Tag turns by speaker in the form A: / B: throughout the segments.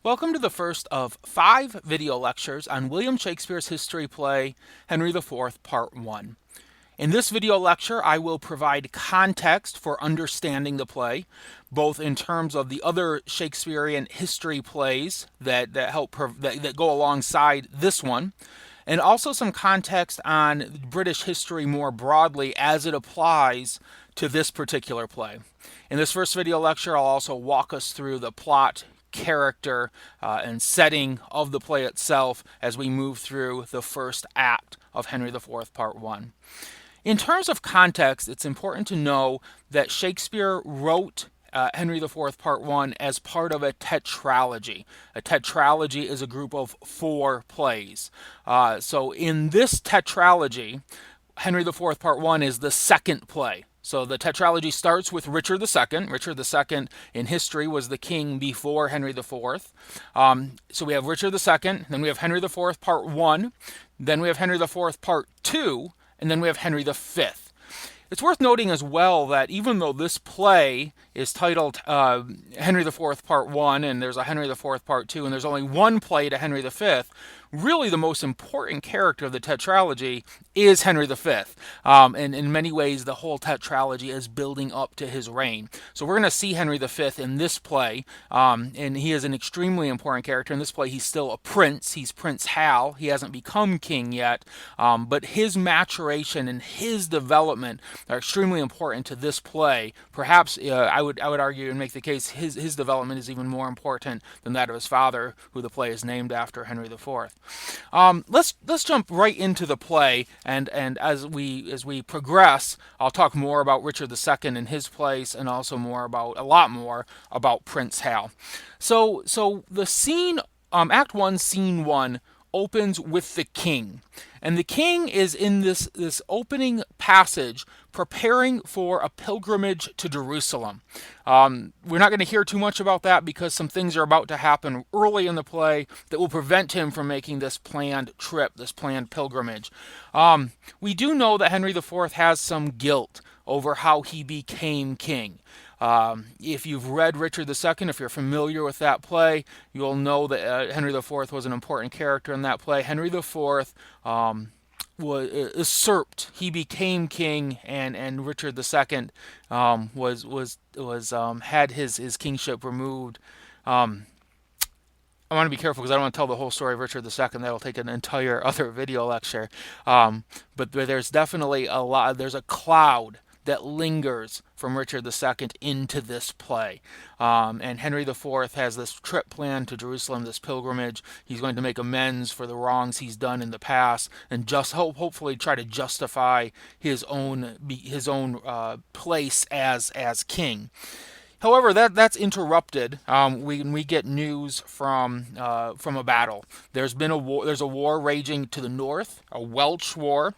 A: Welcome to the first of 5 video lectures on William Shakespeare's history play, Henry IV, Part 1. In this video lecture, I will provide context for understanding the play, both in terms of the other Shakespearean history plays that go alongside this one, and also some context on British history more broadly as it applies to this particular play. In this first video lecture, I'll also walk us through the plot, character, and setting of the play itself as we move through the first act of Henry IV, Part 1. In terms of context, it's important to know that Shakespeare wrote Henry IV, Part 1 as part of a tetralogy. A tetralogy is a group of 4 plays. So in this tetralogy, Henry IV, Part 1 is the second play. So the tetralogy starts with Richard II. Richard II in history was the king before Henry IV. So we have Richard II, then we have Henry IV, Part 1, then we have Henry IV, Part 2, and then we have Henry V. It's worth noting as well that even though this play is titled Henry IV, Part 1, and there's a Henry IV, Part 2, and there's only one play to Henry V, really the most important character of the tetralogy is Henry V. And in many ways, the whole tetralogy is building up to his reign. So we're going to see Henry V in this play, and he is an extremely important character. In this play, he's still a prince. He's Prince Hal. He hasn't become king yet, but his maturation and his development are extremely important to this play. Perhaps I would argue and make the case his development is even more important than that of his father, who the play is named after, Henry IV. Let's jump right into the play, and as we progress, I'll talk more about Richard II and his place, and also a lot more about Prince Hal. So the scene, Act 1, Scene 1, opens with the king. And the king is in this opening passage preparing for a pilgrimage to Jerusalem. We're not going to hear too much about that because some things are about to happen early in the play that will prevent him from making this planned trip, this planned pilgrimage. We do know that Henry IV has some guilt over how he became king. If you've read Richard II, if you're familiar with that play, you'll know that Henry IV was an important character in that play. Henry IV was usurped. He became king, and Richard II had his kingship removed. I want to be careful because I don't want to tell the whole story of Richard II. That'll take an entire other video lecture. But there's definitely there's a cloud that lingers from Richard II into this play. And Henry IV has this trip planned to Jerusalem, this pilgrimage. He's going to make amends for the wrongs he's done in the past, and just hopefully try to justify his own place as king. However, that's interrupted when we get news from a battle. There's been a war. There's a war raging to the north, a Welsh war.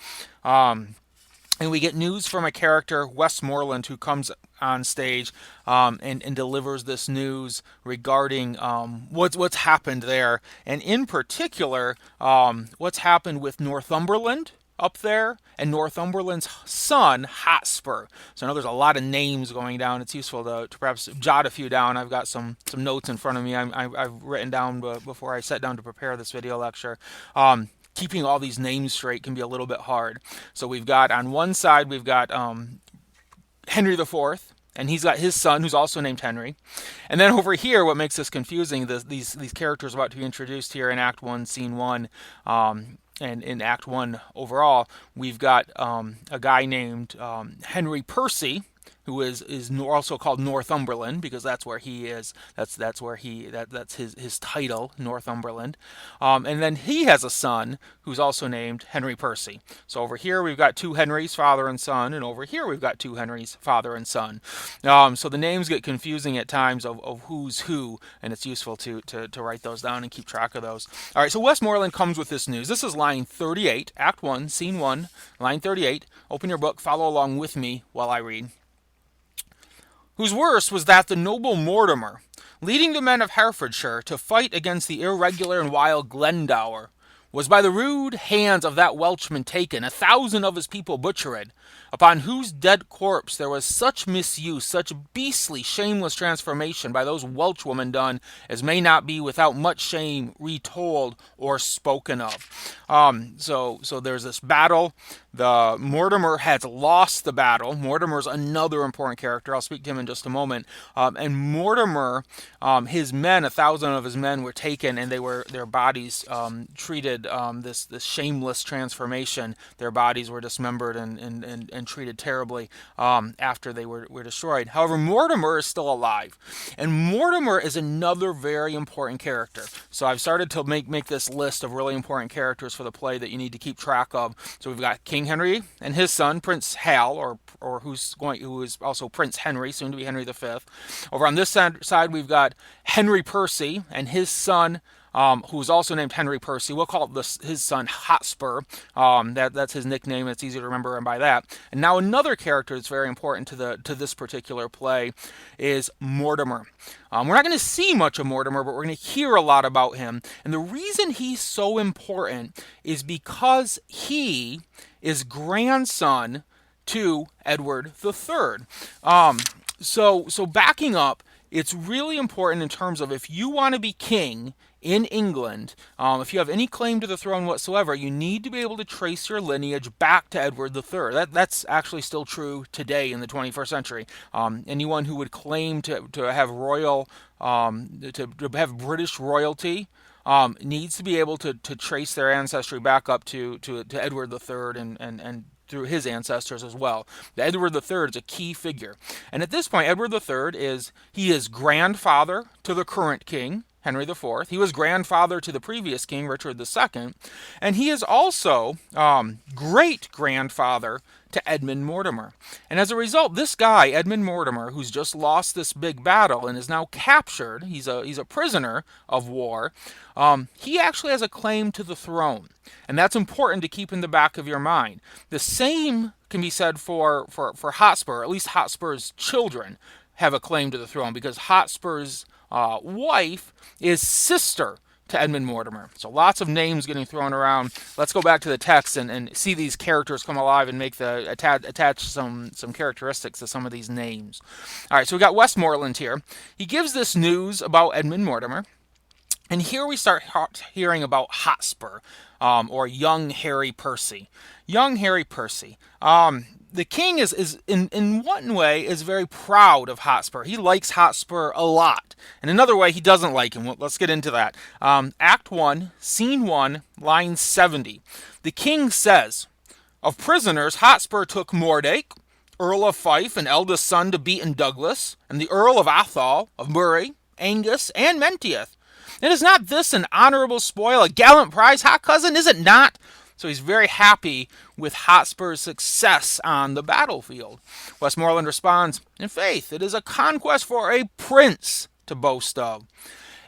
A: And we get news from a character, Westmoreland, who comes on stage and delivers this news regarding what's happened there, and in particular, what's happened with Northumberland up there and Northumberland's son, Hotspur. So I know there's a lot of names going down. It's useful to perhaps jot a few down. I've got some notes in front of me I've written down before I sat down to prepare this video lecture. Keeping all these names straight can be a little bit hard. So we've got, on one side, we've got Henry IV, and he's got his son, who's also named Henry. And then over here, what makes this confusing, these characters about to be introduced here in Act 1, Scene 1, and in Act 1 overall, we've got a guy named Henry Percy, who is also called Northumberland because that's where he is. That's his title, Northumberland. And then he has a son who's also named Henry Percy. So over here we've got 2 Henrys, father and son, and over here we've got 2 Henrys, father and son. So the names get confusing at times of who's who, and it's useful to write those down and keep track of those. All right, so Westmoreland comes with this news. This is line 38, Act 1, Scene 1, line 38. Open your book, follow along with me while I read. Whose worst was that the noble Mortimer, leading the men of Herefordshire to fight against the irregular and wild Glendower, was by the rude hands of that Welchman taken, 1,000 of his people butchered, upon whose dead corpse there was such misuse, such beastly, shameless transformation by those Welchwomen done, as may not be without much shame retold or spoken of. So there's this battle. The Mortimer has lost the battle. Mortimer's another important character. I'll speak to him in just a moment. And Mortimer, his men, 1,000 of his men were taken, and their bodies treated this shameless transformation. Their bodies were dismembered and treated terribly after they were destroyed. However, Mortimer is still alive, and Mortimer is another very important character. So I've started to make this list of really important characters for the play that you need to keep track of. So we've got King Henry and his son Prince Hal, or who is also Prince Henry, soon to be Henry V. Over on this side, we've got Henry Percy and his son, who is also named Henry Percy. We'll call his son Hotspur. That's his nickname. It's easy to remember him by that. And now another character that's very important to this particular play is Mortimer. We're not going to see much of Mortimer, but we're going to hear a lot about him. And the reason he's so important is because he is grandson to Edward III. So backing up, it's really important in terms of if you want to be king in England, if you have any claim to the throne whatsoever, you need to be able to trace your lineage back to Edward III. That's actually still true today in the 21st century. Anyone who would claim to have royal, to have British royalty, needs to be able to trace their ancestry back up to Edward III and through his ancestors as well. Edward III is a key figure. And at this point, Edward III is grandfather to the current king, Henry IV. He was grandfather to the previous king, Richard II. And he is also great-grandfather to Edmund Mortimer. And as a result, this guy, Edmund Mortimer, who's just lost this big battle and is now captured, he's a prisoner of war, he actually has a claim to the throne. And that's important to keep in the back of your mind. The same can be said for Hotspur, at least Hotspur's children have a claim to the throne, because Hotspur's wife is sister to Edmund Mortimer. So lots of names getting thrown around. Let's go back to the text and see these characters come alive and make attach some characteristics to some of these names. All right, so we got Westmoreland here. He gives this news about Edmund Mortimer. And here we start hearing about Hotspur, or young Harry Percy. Young Harry Percy. The king is in one way is very proud of Hotspur. He likes Hotspur a lot. In another way, he doesn't like him. Let's get into that. Act 1, Scene 1, line 70. The king says, "Of prisoners, Hotspur took Mordache, Earl of Fife, and eldest son to Beaton Douglas, and the Earl of Athol, of Murray, Angus, and Menteith. And is not this an honorable spoil, a gallant prize, hot cousin, is it not?" So he's very happy with Hotspur's success on the battlefield. Westmoreland responds, "In faith, it is a conquest for a prince to boast of."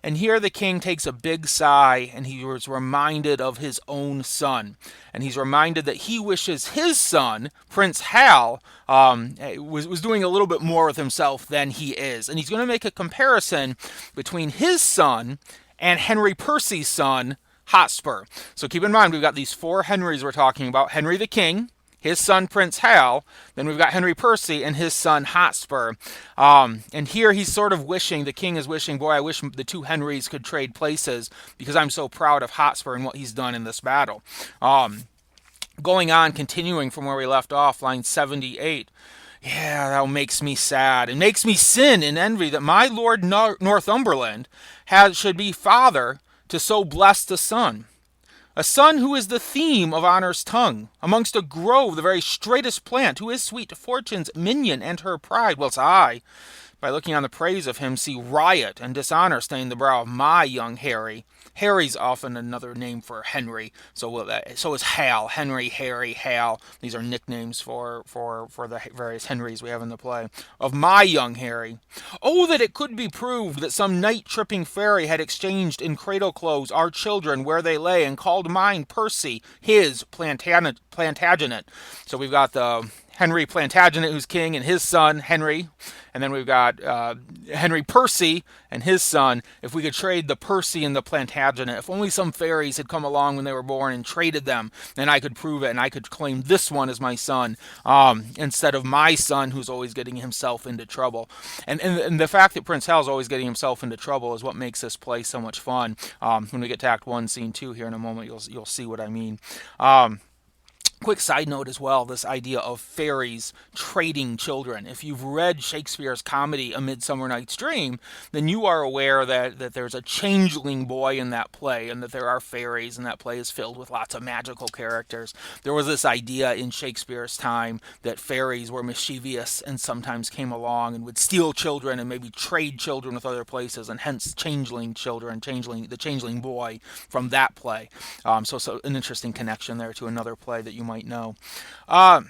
A: And here the king takes a big sigh, and he was reminded of his own son. And he's reminded that he wishes his son, Prince Hal, was doing a little bit more with himself than he is. And he's going to make a comparison between his son and Henry Percy's son, Hotspur. So keep in mind, we've got these four Henrys we're talking about. Henry the King, his son Prince Hal, then we've got Henry Percy and his son Hotspur. And here he's sort of wishing, the king is wishing, boy, I wish the two Henrys could trade places because I'm so proud of Hotspur and what he's done in this battle. Going on, continuing from where we left off, line 78. "Yeah, thou makes me sad, and makes me sin in envy that my lord Northumberland should be father to so blessed a son who is the theme of honor's tongue, amongst a grove the very straightest plant, who is sweet fortune's minion and her pride, whilst I, by looking on the praise of him, see riot and dishonor stain the brow of my young Harry." Harry's often another name for Henry, so is Hal. Henry, Harry, Hal. These are nicknames for the various Henrys we have in the play. "Of my young Harry. Oh, that it could be proved that some night-tripping fairy had exchanged in cradle clothes our children where they lay, and called mine Percy, his Plantagenet." So we've got the Henry Plantagenet, who's king, and his son, Henry. And then we've got Henry Percy and his son. If we could trade the Percy and the Plantagenet, if only some fairies had come along when they were born and traded them, then I could prove it and I could claim this one as my son instead of my son who's always getting himself into trouble. And the fact that Prince Hal's always getting himself into trouble is what makes this play so much fun. When we get to Act 1, Scene 2 here in a moment, you'll see what I mean. Quick side note as well, this idea of fairies trading children. If you've read Shakespeare's comedy A Midsummer Night's Dream, then you are aware that there's a changeling boy in that play and that there are fairies, and that play is filled with lots of magical characters. There was this idea in Shakespeare's time that fairies were mischievous and sometimes came along and would steal children and maybe trade children with other places, and hence changeling children, the changeling boy from that play. So an interesting connection there to another play that you might know. But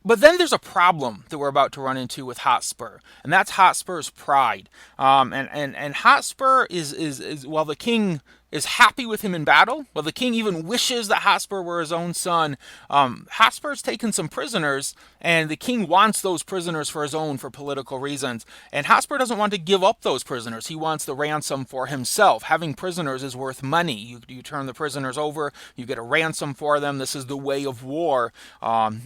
A: then there's a problem that we're about to run into with Hotspur, and that's Hotspur's pride. And Hotspur is while the king is happy with him in battle, while the king even wishes that Hotspur were his own son, Hotspur's taken some prisoners, and the king wants those prisoners for his own for political reasons. And Hotspur doesn't want to give up those prisoners. He wants the ransom for himself. Having prisoners is worth money. You turn the prisoners over, you get a ransom for them. This is the way of war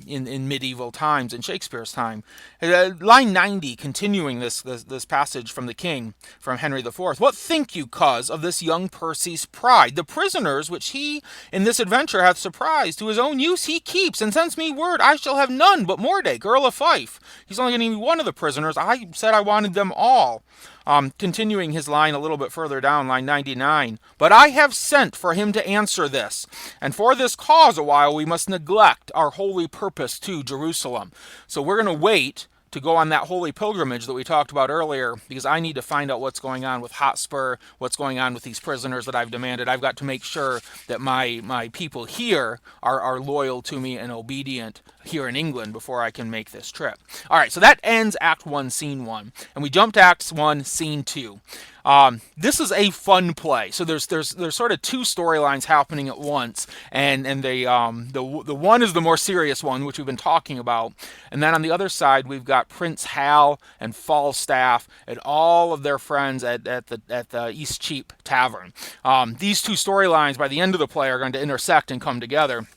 A: in medieval times, in Shakespeare's time. Line 90, continuing this passage from the king, from Henry IV. What think you, cuz, of this young Percy's pride? The prisoners which he in this adventure hath surprised, to his own use he keeps, and sends me word I shall have none but Mordache, Earl of Fife. He's only getting me one of the prisoners. I said I wanted them all. Continuing his line a little bit further down, line 99. But I have sent for him to answer this, and for this cause a while we must neglect our holy purpose to Jerusalem. So we're going to wait to go on that holy pilgrimage that we talked about earlier, because I need to find out what's going on with Hotspur, what's going on with these prisoners that I've demanded. I've got to make sure that my people here are loyal to me and obedient here in England before I can make this trip. All right, so that ends Act 1, Scene 1. And we jump to Act 1, Scene 2. This is a fun play. So there's sort of two storylines happening at once, and the one is the more serious one, which we've been talking about, and then on the other side we've got Prince Hal and Falstaff and all of their friends at the East Cheap Tavern. These two storylines by the end of the play are going to intersect and come together.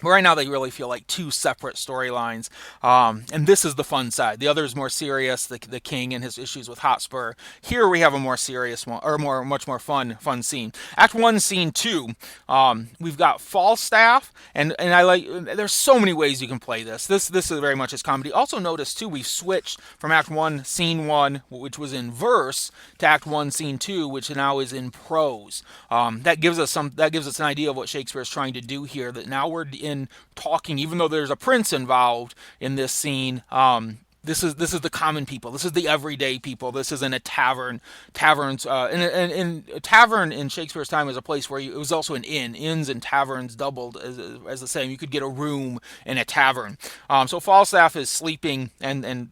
A: But right now they really feel like two separate storylines, and this is the fun side. The other is more serious, the king and his issues with Hotspur. Here we have a more serious one, or much more fun scene. Act 1, Scene 2, we've got Falstaff, and I like, there's so many ways you can play this. This is very much as comedy. Also notice too, we've switched from Act 1, Scene 1, which was in verse, to Act 1, Scene 2, which now is in prose. That gives us an idea of what Shakespeare is trying to do here, that now we're in talking, even though there's a prince involved in this scene. This is the common people. This is the everyday people. This is in a tavern. Taverns in a tavern in Shakespeare's time is a place where it was also an inn. Inns and taverns doubled as the same. You could get a room in a tavern. So Falstaff is sleeping, and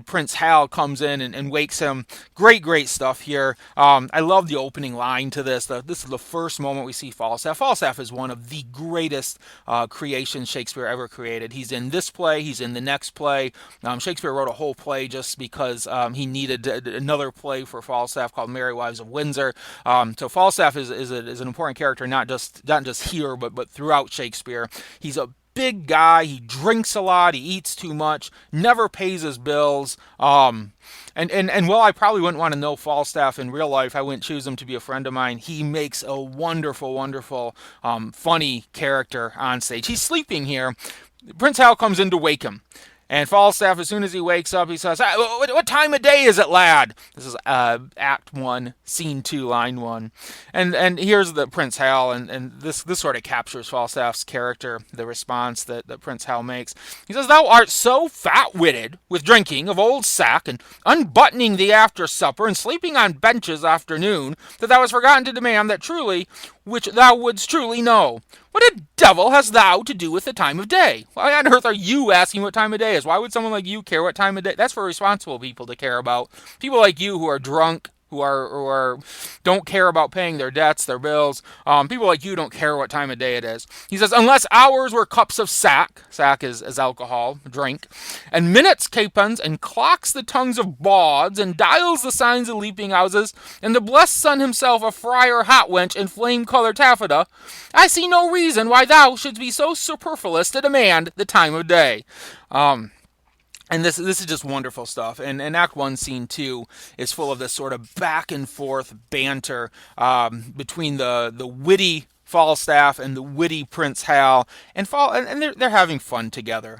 A: Prince Hal comes in and wakes him. Great stuff here. I love the opening line to this. This is the first moment we see Falstaff. Falstaff is one of the greatest creations Shakespeare ever created. He's in this play. He's in the next play. Shakespeare wrote a whole play just because he needed another play for Falstaff called Merry Wives of Windsor. So Falstaff is an important character, not just here, but throughout Shakespeare. He's a big guy. He drinks a lot. He eats too much. Never pays his bills. And while I probably wouldn't want to know Falstaff in real life, I wouldn't choose him to be a friend of mine. He makes a wonderful, funny character on stage. He's sleeping here. Prince Hal comes in to wake him. And Falstaff, as soon as he wakes up, he says, what time of day is it, lad? This is Act 1, Scene 2, Line 1. And here's the Prince Hal, and this sort of captures Falstaff's character, the response that Prince Hal makes. He says, thou art so fat-witted with drinking of old sack, and unbuttoning thee after supper, and sleeping on benches after noon, that thou hast forgotten to demand that truly, which thou wouldst truly know. What a devil hast thou to do with the time of day? Why on earth are you asking what time of day is? Why would someone like you care what time of day? That's for responsible people to care about. People like you who are drunk, who are don't care about paying their debts, their bills. People like you don't care what time of day it is. He says, unless hours were cups of sack, sack is alcohol, drink, and minutes capons, and clocks the tongues of bawds, and dials the signs of leaping houses, and the blessed sun himself a friar hot wench in flame-colored taffeta, I see no reason why thou shouldst be so superfluous to demand the time of day. And this is just wonderful stuff. And Act 1, Scene 2 is full of this sort of back and forth banter between the witty Falstaff and the witty Prince Hal, and they're having fun together.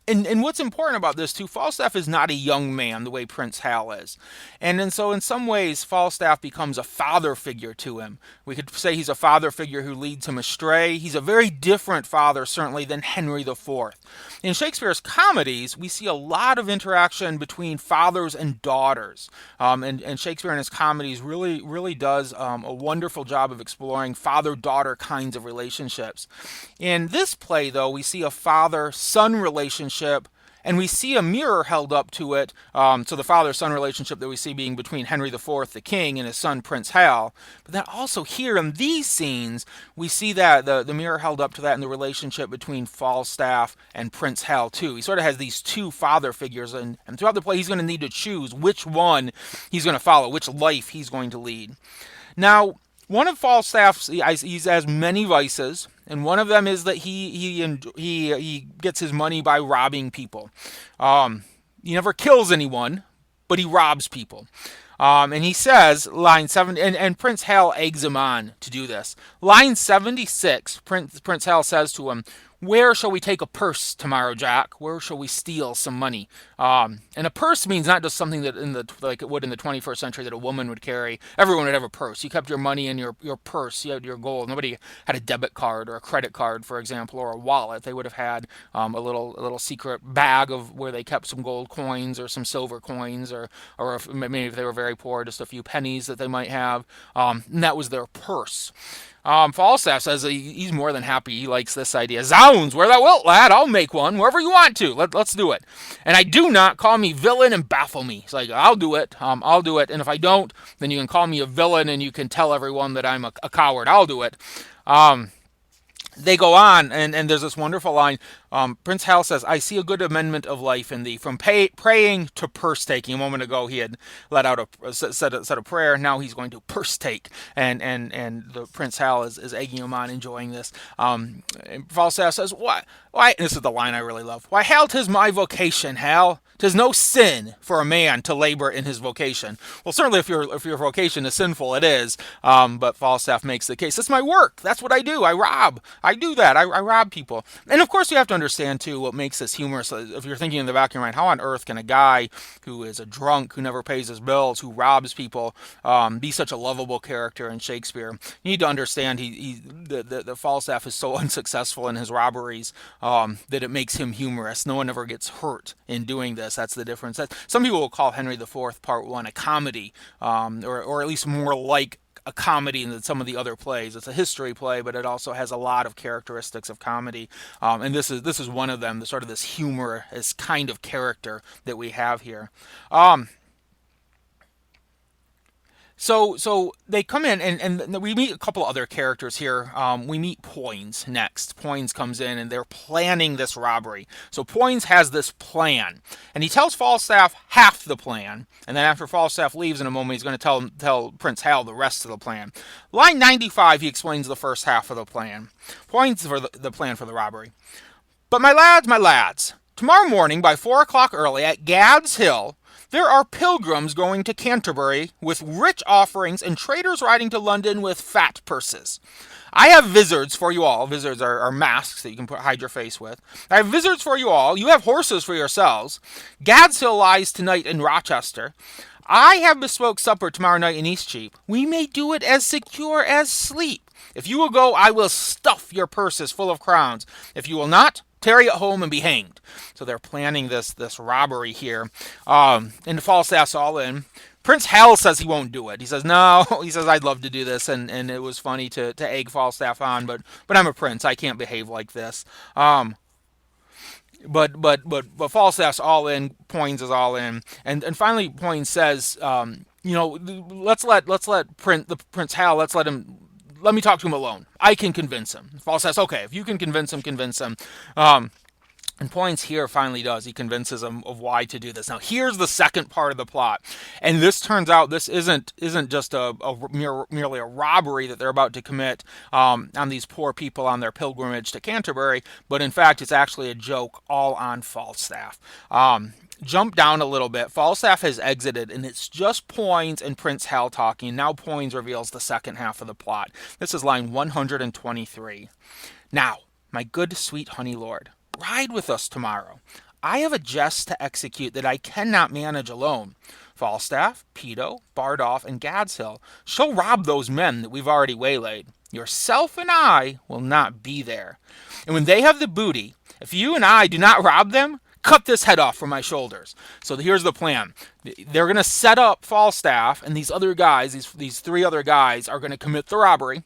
A: And what's important about this too, Falstaff is not a young man the way Prince Hal is, and so in some ways Falstaff becomes a father figure to him. We could say he's a father figure who leads him astray. He's a very different father certainly than Henry IV. In Shakespeare's comedies, we see a lot of interaction between fathers and daughters, and Shakespeare in his comedies really does a wonderful job of exploring father-daughter kinds of relationships. In this play, though, we see a father-son relationship, and we see a mirror held up to it. So the father-son relationship that we see being between Henry IV, the king, and his son Prince Hal. But then also here in these scenes, we see that the mirror held up to that in the relationship between Falstaff and Prince Hal too. He sort of has these two father figures, and throughout the play he's going to need to choose which one he's going to follow, which life he's going to lead. Now, one of Falstaff's, he has many vices, and one of them is that he gets his money by robbing people. He never kills anyone, but he robs people. And he says, line 7, and Prince Hal eggs him on to do this. Line 76, Prince Hal says to him, where shall we take a purse tomorrow, Jack? Where shall we steal some money? And a purse means not just something that like it would in the 21st century that a woman would carry. Everyone would have a purse. You kept your money in your purse. You had your gold. Nobody had a debit card or a credit card, for example, or a wallet. They would have had a little secret bag of where they kept some gold coins or some silver coins, or if, maybe if they were very poor, just a few pennies that they might have. And that was their purse. Falstaff says he's more than happy. He likes this idea. Zounds, where thou wilt, lad. I'll make one wherever you want to. Let's do it. And I do not call me villain and baffle me. It's like, I'll do it. I'll do it. And if I don't, then you can call me a villain and you can tell everyone that I'm a coward. I'll do it. They go on, and there's this wonderful line. Prince Hal says, I see a good amendment of life in thee. From praying to purse taking. A moment ago he had let out said a prayer. Now he's going to purse take. And the Prince Hal is egging him on, enjoying this. And Falstaff says, Why? And this is the line I really love. Why, Hal, 'tis my vocation, Hal. 'Tis no sin for a man to labor in his vocation. Well, certainly if your vocation is sinful, it is. But Falstaff makes the case. That's my work. That's what I do. I rob. I do that. I rob people. And of course you have to understand too what makes this humorous. If you're thinking in the back of your mind, how on earth can a guy who is a drunk, who never pays his bills, who robs people, be such a lovable character in Shakespeare? You need to understand the Falstaff is so unsuccessful in his robberies that it makes him humorous. No one ever gets hurt in doing this. That's the difference. Some people will call Henry IV Part 1 a comedy, or at least more like a comedy than some of the other plays. It's a history play, but it also has a lot of characteristics of comedy, and this is one of them. The sort of this humorous kind of character that we have here. So they come in, and we meet a couple other characters here. We meet Poins next. Poins comes in, and they're planning this robbery. So Poins has this plan, and he tells Falstaff half the plan, and then after Falstaff leaves in a moment, he's going to tell Prince Hal the rest of the plan. Line 95, he explains the first half of the plan. Poins for the plan for the robbery. But my lads, tomorrow morning by 4 o'clock early at Gad's Hill, there are pilgrims going to Canterbury with rich offerings and traders riding to London with fat purses. I have vizards for you all. Vizards are masks that you can hide your face with. I have vizards for you all. You have horses for yourselves. Gad's Hill lies tonight in Rochester. I have bespoke supper tomorrow night in Eastcheap. We may do it as secure as sleep. If you will go, I will stuff your purses full of crowns. If you will not, tarry at home and be hanged. So they're planning this robbery here. And Falstaff's all in. Prince Hal says he won't do it. He says, no. He says, I'd love to do this. And it was funny to egg Falstaff on, but I'm a prince. I can't behave like this. But Falstaff's all in. Poins is all in. And finally Poins says, let's let Prince Hal, let me talk to him alone. I can convince him. Falstaff says, okay, if you can convince him, convince him. And Poins here finally does. He convinces him of why to do this. Now, here's the second part of the plot. And this turns out this isn't just merely a robbery that they're about to commit on these poor people on their pilgrimage to Canterbury, but in fact, it's actually a joke all on Falstaff. Jump down a little bit. Falstaff has exited, and it's just Poins and Prince Hal talking. Now Poins reveals the second half of the plot. This is line 123. Now, my good sweet honey lord, ride with us tomorrow. I have a jest to execute that I cannot manage alone. Falstaff, Peto, Bardolph, and Gadshill shall rob those men that we've already waylaid. Yourself and I will not be there. And when they have the booty, if you and I do not rob them, cut this head off from my shoulders. So here's the plan. They're going to set up Falstaff, and these other guys, these three other guys, are going to commit the robbery.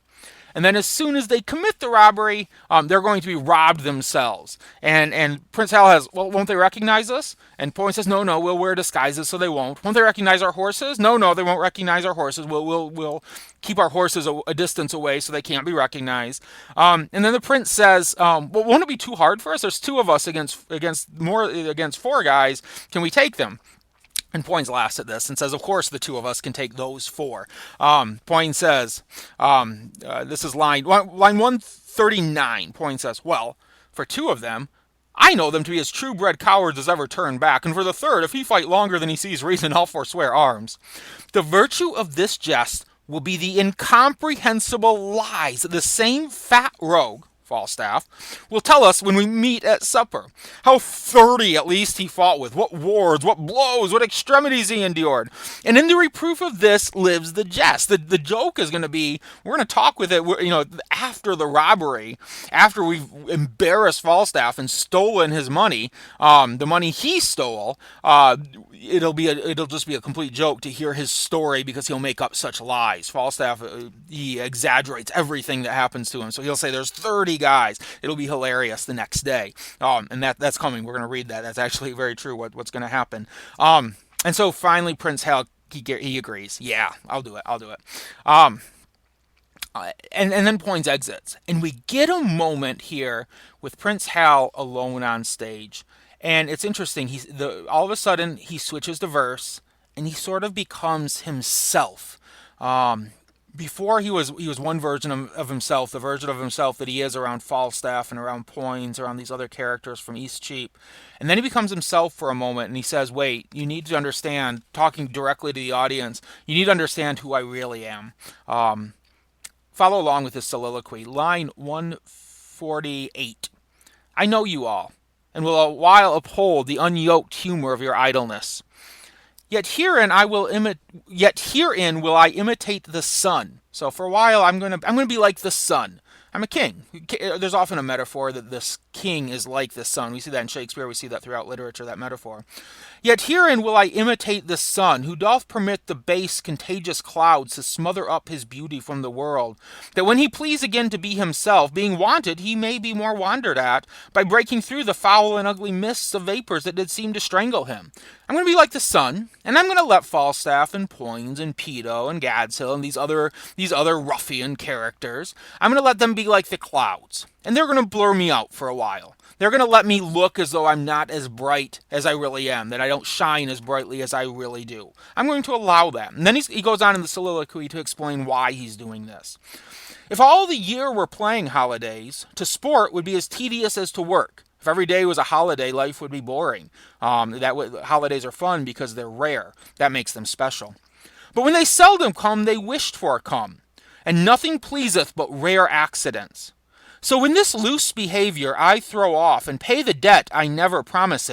A: And then as soon as they commit the robbery, they're going to be robbed themselves. And Prince Hal has, well, won't they recognize us? And Poins says, no, we'll wear disguises so they won't. Won't they recognize our horses? No, they won't recognize our horses. We'll keep our horses a distance away so they can't be recognized. And then the prince says, well, won't it be too hard for us? There's two of us against four guys. Can we take them? And Poins laughs at this and says, of course the two of us can take those four. Poins says, this is line 139. Poins says, well, for two of them, I know them to be as true-bred cowards as ever turn back, and for the third, if he fight longer than he sees reason, I'll forswear arms. The virtue of this jest will be the incomprehensible lies that the same fat rogue, Falstaff, will tell us when we meet at supper. How 30 at least he fought with, what wards, what blows, what extremities he endured. And in the reproof of this lives the jest. The joke is going to be, we're going to talk with it, after the robbery, after we've embarrassed Falstaff and stolen his money, the money he stole, it'll just be a complete joke to hear his story because he'll make up such lies. Falstaff, he exaggerates everything that happens to him. So he'll say there's 30 guys. It'll be hilarious the next day. And that's coming. We're going to read that. That's actually very true what's going to happen. And so finally Prince Hal, he agrees. Yeah, I'll do it. And then Poins exits. And we get a moment here with Prince Hal alone on stage. And it's interesting. All of a sudden, he switches the verse, and he sort of becomes himself. Before he was one version of himself, the version of himself that he is around Falstaff and around Poins, around these other characters from Eastcheap. And then he becomes himself for a moment, and he says, wait, you need to understand, talking directly to the audience, you need to understand who I really am. Follow along with this soliloquy. Line 148. I know you all, and will a while uphold the unyoked humor of your idleness. Yet herein will I imitate the sun. So for a while I'm going to be like the sun. I'm a king. There's often a metaphor that this king is like the sun. We see that in Shakespeare. We see that throughout literature, that metaphor. Yet herein will I imitate the sun, who doth permit the base contagious clouds to smother up his beauty from the world, that when he please again to be himself, being wanted, he may be more wondered at, by breaking through the foul and ugly mists of vapors that did seem to strangle him. I'm going to be like the sun, and I'm going to let Falstaff and Poins and Peto and Gadshill and these other ruffian characters, I'm going to let them be like the clouds, and they're going to blur me out for a while. They're going to let me look as though I'm not as bright as I really am, that I don't shine as brightly as I really do. I'm going to allow that. And then he goes on in the soliloquy to explain why he's doing this. If all the year were playing holidays, to sport would be as tedious as to work. If every day was a holiday, life would be boring. Holidays are fun because they're rare. That makes them special. But when they seldom come, they wished for come. And nothing pleaseth but rare accidents. So when this loose behavior I throw off, and pay the debt I never promised,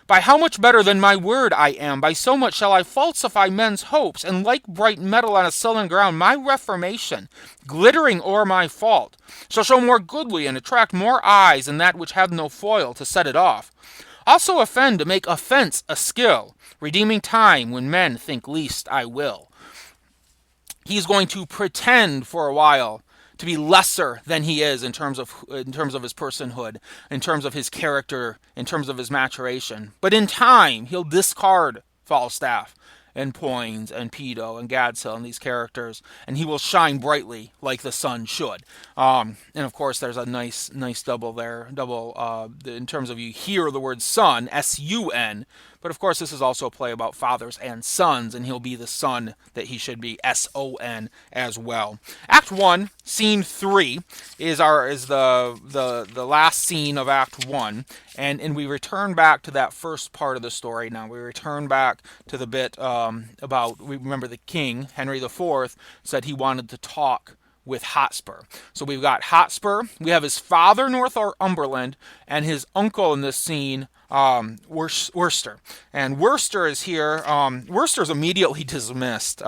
A: by how much better than my word I am, by so much shall I falsify men's hopes, and like bright metal on a sullen ground, my reformation, glittering o'er my fault, shall show more goodly and attract more eyes than that which hath no foil to set it off. Also offend to make offense a skill, redeeming time when men think least I will. He's going to pretend for a while to be lesser than he is in terms of his personhood, in terms of his character, in terms of his maturation. But in time, he'll discard Falstaff, and Poins and Pedo and Gadshill and these characters, and he will shine brightly like the sun should. And of course, there's a nice double there, in terms of you hear the word sun, S-U-N, but of course this is also a play about fathers and sons, and he'll be the son that he should be, S-O-N, as well. Act 1, Scene 3 is the last scene of Act 1, and we return back to that first part of the story now. We return back to the bit about, we remember the king, Henry IV, said he wanted to talk with Hotspur. So we've got Hotspur, we have his father, Northumberland, and his uncle in this scene, Worcester. And Worcester is here. Worcester is immediately dismissed.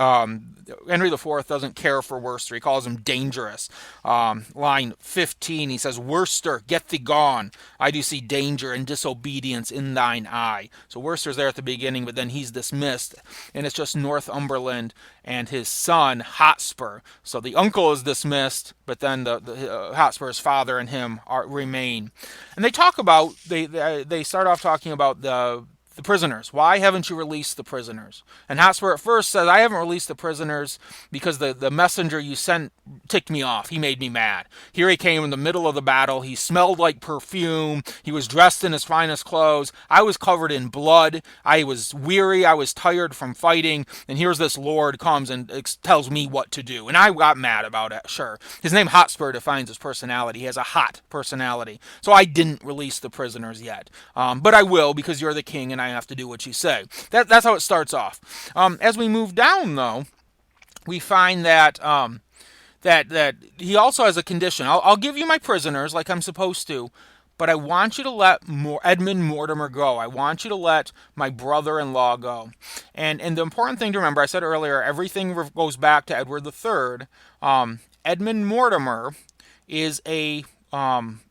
A: Henry IV doesn't care for Worcester. He calls him dangerous. Line 15, he says, "Worcester, get thee gone. I do see danger and disobedience in thine eye." So Worcester's there at the beginning, but then he's dismissed. And it's just Northumberland and his son, Hotspur. So the uncle is dismissed, but then the Hotspur's father and him remain. And they talk about, they start off talking about the prisoners. Why haven't you released the prisoners? And Hotspur at first says, I haven't released the prisoners because the messenger you sent ticked me off. He made me mad. Here he came in the middle of the battle. He smelled like perfume. He was dressed in his finest clothes. I was covered in blood. I was weary. I was tired from fighting. And here's this lord comes and tells me what to do. And I got mad about it, sure. His name Hotspur defines his personality. He has a hot personality. So I didn't release the prisoners yet. But I will because you're the king and I have to do what you say. That's how it starts off. As we move down, though, we find that that he also has a condition. I'll give you my prisoners like I'm supposed to, but I want you to let Edmund Mortimer go. I want you to let my brother-in-law go. And the important thing to remember, I said earlier, everything goes back to Edward III. Edmund Mortimer is a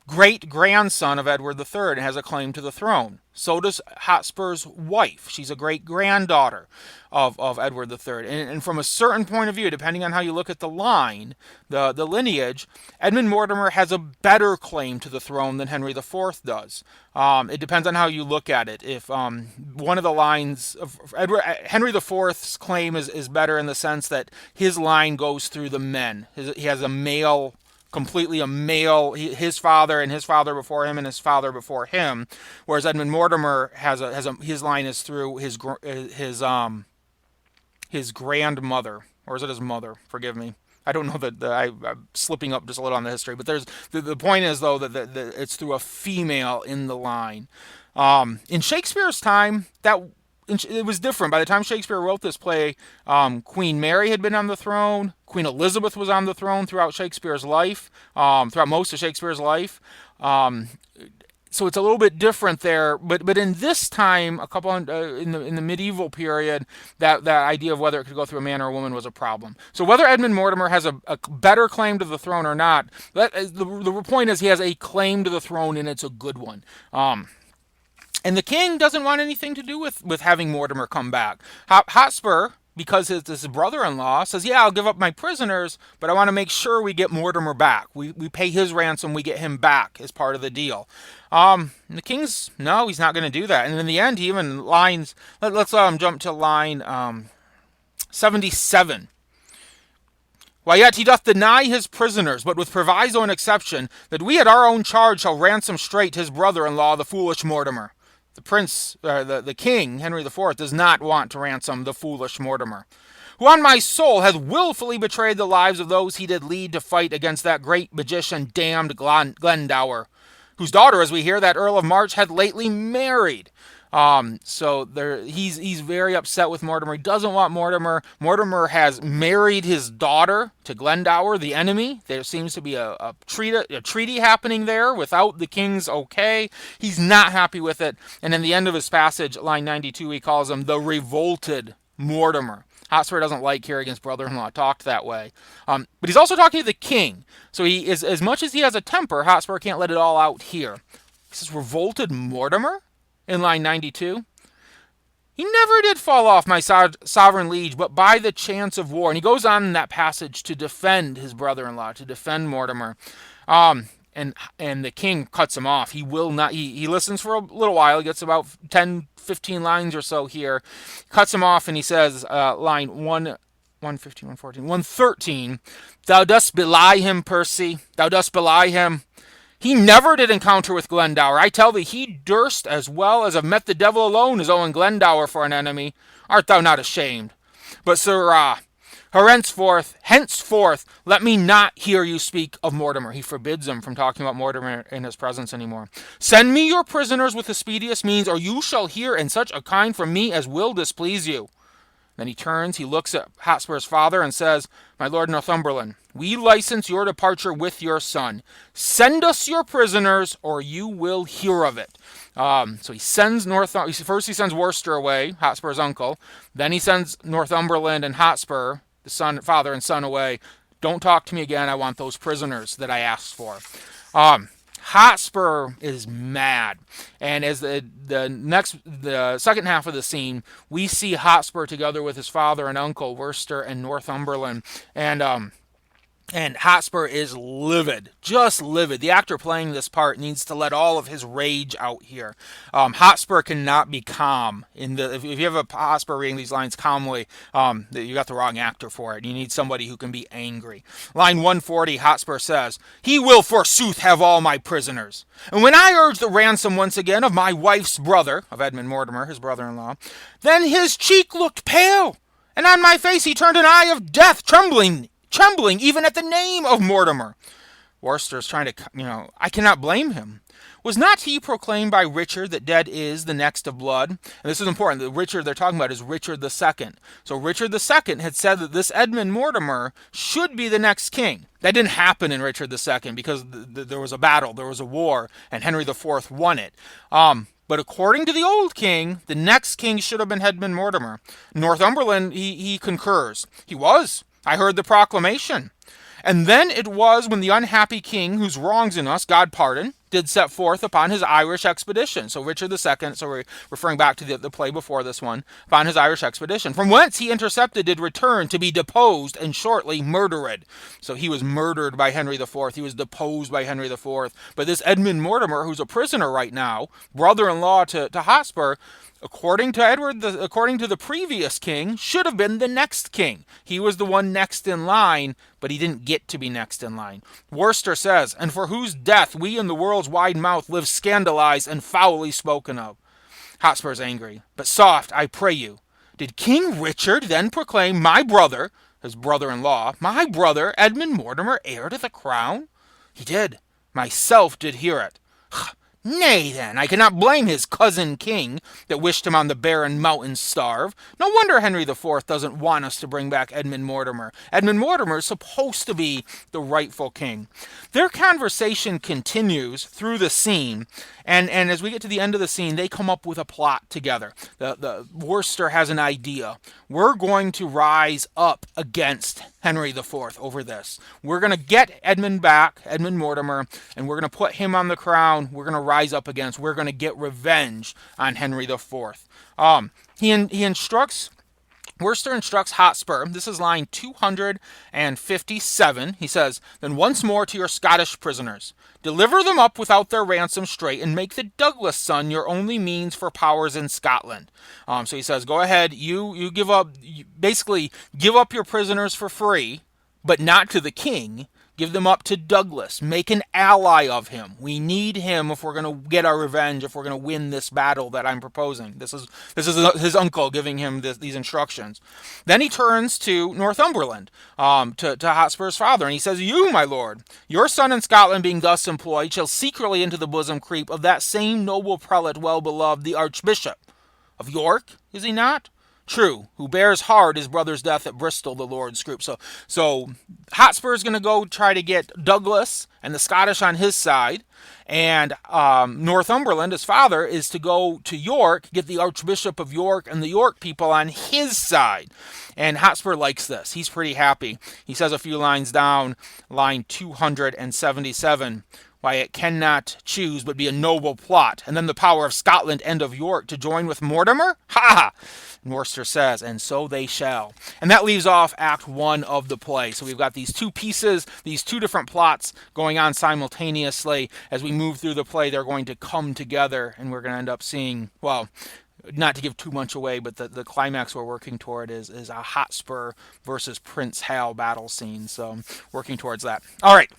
A: great-grandson of Edward III and has a claim to the throne. So does Hotspur's wife. She's a great-granddaughter of Edward III. And from a certain point of view, depending on how you look at the line, the lineage, Edmund Mortimer has a better claim to the throne than Henry IV does. It depends on how you look at it. If one of the lines of Henry IV's claim is better in the sense that his line goes through the men. He has a male, completely a male, his father and his father before him and his father before him, whereas Edmund Mortimer has his line is through his grandmother, or is it his mother? Forgive me. I don't know that I'm slipping up just a little on the history, but there's the point is though that it's through a female in the line. In Shakespeare's time, it was different. By the time Shakespeare wrote this play, Queen Mary had been on the throne. Queen Elizabeth was on the throne throughout Shakespeare's life, throughout most of Shakespeare's life. So it's a little bit different there. But in this time, in the medieval period, that idea of whether it could go through a man or a woman was a problem. So whether Edmund Mortimer has a better claim to the throne or not, the point is he has a claim to the throne, and it's a good one. And the king doesn't want anything to do with having Mortimer come back. Hotspur, because his brother-in-law, says, yeah, I'll give up my prisoners, but I want to make sure we get Mortimer back. We pay his ransom, we get him back as part of the deal. And the king's, no, he's not going to do that. And in the end, he even let's jump to line 77. Why yet he doth deny his prisoners, but with proviso and exception, that we at our own charge shall ransom straight his brother-in-law, the foolish Mortimer. The king, Henry IV, does not want to ransom the foolish Mortimer, who on my soul hath willfully betrayed the lives of those he did lead to fight against that great magician damned Glendower, whose daughter, as we hear, that Earl of March had lately married. So he's very upset with Mortimer. He doesn't want Mortimer. Mortimer has married his daughter to Glendower, the enemy. There seems to be a treaty happening there without the king's okay. He's not happy with it. And in the end of his passage, line 92, he calls him the revolted Mortimer. Hotspur doesn't like hearing his brother-in-law talked that way. But he's also talking to the king. So he is, as much as he has a temper, Hotspur can't let it all out here. He says, revolted Mortimer? In line 92, he never did fall off, my sovereign liege, but by the chance of war. And he goes on in that passage to defend his brother-in-law, to defend Mortimer. And and the king cuts him off. He will not. He listens for a little while. He gets about 10, 15 lines or so here, cuts him off, and he says, line 115, 114, 113, thou dost belie him, Percy. Thou dost belie him. He never did encounter with Glendower. I tell thee, he durst as well as have met the devil alone as Owen Glendower for an enemy. Art thou not ashamed? But, sirrah, henceforth, let me not hear you speak of Mortimer. He forbids him from talking about Mortimer in his presence anymore. Send me your prisoners with the speediest means, or you shall hear in such a kind from me as will displease you. Then he turns, he looks at Hotspur's father and says, my lord Northumberland, we license your departure with your son. Send us your prisoners, or you will hear of it. So he sends first he sends Worcester away, Hotspur's uncle. Then he sends Northumberland and Hotspur, the father and son, away. Don't talk to me again. I want those prisoners that I asked for. Hotspur is mad, and as the second half of the scene, we see Hotspur together with his father and uncle, Worcester and Northumberland, and Hotspur is livid, just livid. The actor playing this part needs to let all of his rage out here. Hotspur cannot be calm. If you have a Hotspur reading these lines calmly, you got the wrong actor for it. You need somebody who can be angry. Line 140, Hotspur says, he will forsooth have all my prisoners. And when I urge the ransom once again of my wife's brother, of Edmund Mortimer, his brother-in-law, then his cheek looked pale, and on my face he turned an eye of death, trembling even at the name of Mortimer. Worcester's trying to, I cannot blame him. Was not he proclaimed by Richard that dead is the next of blood? And this is important. The Richard they're talking about is Richard II. So Richard II had said that this Edmund Mortimer should be the next king. That didn't happen in Richard II because there was a battle, there was a war, and Henry IV won it. But according to the old king, the next king should have been Edmund Mortimer. Northumberland, he concurs. He was. I heard the proclamation. And then it was when the unhappy king, whose wrongs in us God pardon, did set forth upon his Irish expedition. So Richard II, so we're referring back to the play before this one, upon his Irish expedition, from whence he intercepted did return to be deposed and shortly murdered. So he was murdered by Henry IV. He was deposed by Henry IV. But this Edmund Mortimer, who's a prisoner right now, brother-in-law to Hotspur, according to according to the previous king, should have been the next king. He was the one next in line, but he didn't get to be next in line. Worcester says, and for whose death we in the world's wide mouth live scandalized and foully spoken of. Hotspur's angry. But soft, I pray you. Did King Richard then proclaim my brother, his brother-in-law, my brother Edmund Mortimer, heir to the crown? He did. Myself did hear it. Nay, then, I cannot blame his cousin king that wished him on the barren mountains starve. No wonder Henry IV doesn't want us to bring back Edmund Mortimer. Edmund Mortimer is supposed to be the rightful king. Their conversation continues through the scene, and as we get to the end of the scene, they come up with a plot together. The Worcester has an idea. We're going to rise up against Henry IV over this. We're going to get Edmund back, Edmund Mortimer, and we're going to put him on the crown. We're going to rise up against. We're going to get revenge on Henry IV. Worcester instructs Hotspur, this is line 257, he says, then once more to your Scottish prisoners. Deliver them up without their ransom straight, and make the Douglas son your only means for powers in Scotland. So he says, go ahead, you give up, basically give up your prisoners for free, but not to the king. Give them up to Douglas. Make an ally of him. We need him if we're going to get our revenge, if we're going to win this battle that I'm proposing. This is his uncle giving him these instructions. Then he turns to Northumberland, to Hotspur's father, and he says, you, my lord, your son in Scotland being thus employed, shall secretly into the bosom creep of that same noble prelate well beloved, the Archbishop. Of York, is he not? True, who bears hard his brother's death at Bristol, the Lord Scroop. So Hotspur's going to go try to get Douglas and the Scottish on his side, and Northumberland, his father, is to go to York, get the Archbishop of York and the York people on his side. And Hotspur likes this. He's pretty happy. He says a few lines down, line 277, why it cannot choose but be a noble plot, and then the power of Scotland and of York to join with Mortimer? Ha ha! And Worcester says, and so they shall. And that leaves off Act 1 of the play. So we've got these two pieces, these two different plots going on simultaneously. As we move through the play, they're going to come together, and we're going to end up seeing, well, not to give too much away, but the climax we're working toward is a Hotspur versus Prince Hal battle scene. So working towards that. All right.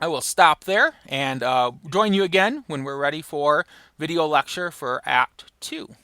A: I will stop there and join you again when we're ready for video lecture for Act 2.